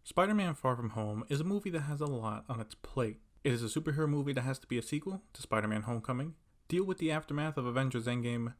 Spider-Man Far From Home is a movie that has a lot on its plate. It is a superhero movie that has to be a sequel to Spider-Man Homecoming, deal with the aftermath of Avengers Endgame,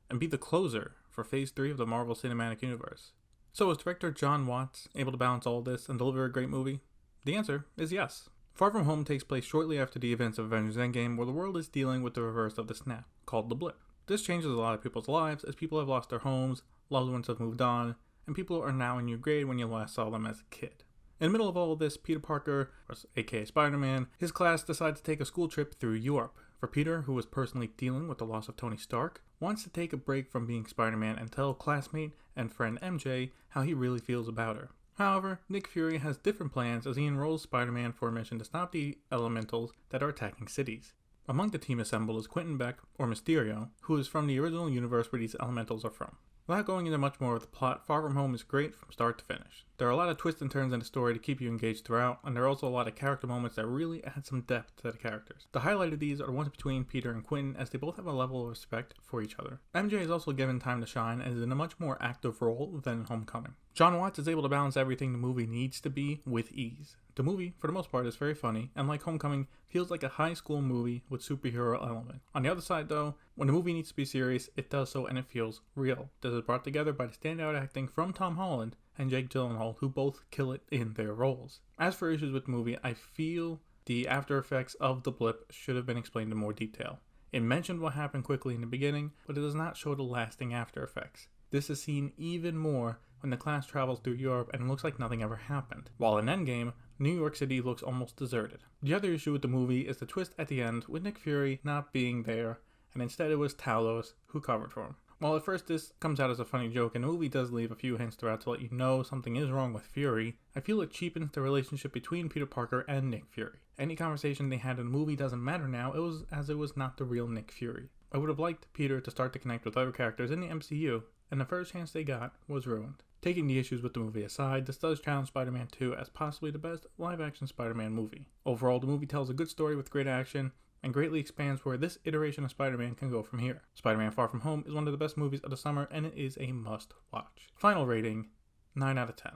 and be the closer for Phase 3 of the Marvel Cinematic Universe. So is director Jon Watts able to balance all this and deliver a great movie? The answer is yes. Far From Home takes place shortly after the events of Avengers Endgame, where the world is dealing with the reverse of the snap, called the blip. This changes a lot of people's lives as people have lost their homes, loved ones have moved on, and people are now in your grade when you last saw them as a kid. In the middle of all of this, Peter Parker, aka Spider-Man, his class decides to take a school trip through Europe. For Peter, who was personally dealing with the loss of Tony Stark, wants to take a break from being Spider-Man and tell classmate and friend MJ how he really feels about her. However, Nick Fury has different plans as he enrolls Spider-Man for a mission to stop the elementals that are attacking cities. Among the team assembled is Quentin Beck, or Mysterio, who is from the original universe where these elementals are from. Without going into much more of the plot, Far From Home is great from start to finish. There are a lot of twists and turns in the story to keep you engaged throughout, and there are also a lot of character moments that really add some depth to the characters. The highlight of these are the ones between Peter and Quentin, as they both have a level of respect for each other. MJ is also given time to shine and is in a much more active role than Homecoming. Jon Watts is able to balance everything the movie needs to be with ease. The movie, for the most part, is very funny, and like Homecoming, feels like a high school movie with superhero element. On the other side though, when the movie needs to be serious, it does so and it feels real. This is brought together by the standout acting from Tom Holland and Jake Gyllenhaal, who both kill it in their roles. As for issues with the movie, I feel the after effects of the blip should have been explained in more detail. It mentioned what happened quickly in the beginning, but it does not show the lasting after effects. This is seen even more when the class travels through Europe and it looks like nothing ever happened. While in Endgame, New York City looks almost deserted. The other issue with the movie is the twist at the end with Nick Fury not being there, and instead it was Talos who covered for him. While at first this comes out as a funny joke and the movie does leave a few hints throughout to let you know something is wrong with Fury, I feel it cheapens the relationship between Peter Parker and Nick Fury. Any conversation they had in the movie doesn't matter now, it was not the real Nick Fury. I would have liked Peter to start to connect with other characters in the MCU, and the first chance they got was ruined. Taking the issues with the movie aside, this does challenge Spider-Man 2 as possibly the best live-action Spider-Man movie. Overall, the movie tells a good story with great action, and greatly expands where this iteration of Spider-Man can go from here. Spider-Man Far From Home is one of the best movies of the summer, and it is a must-watch. Final rating, 9 out of 10.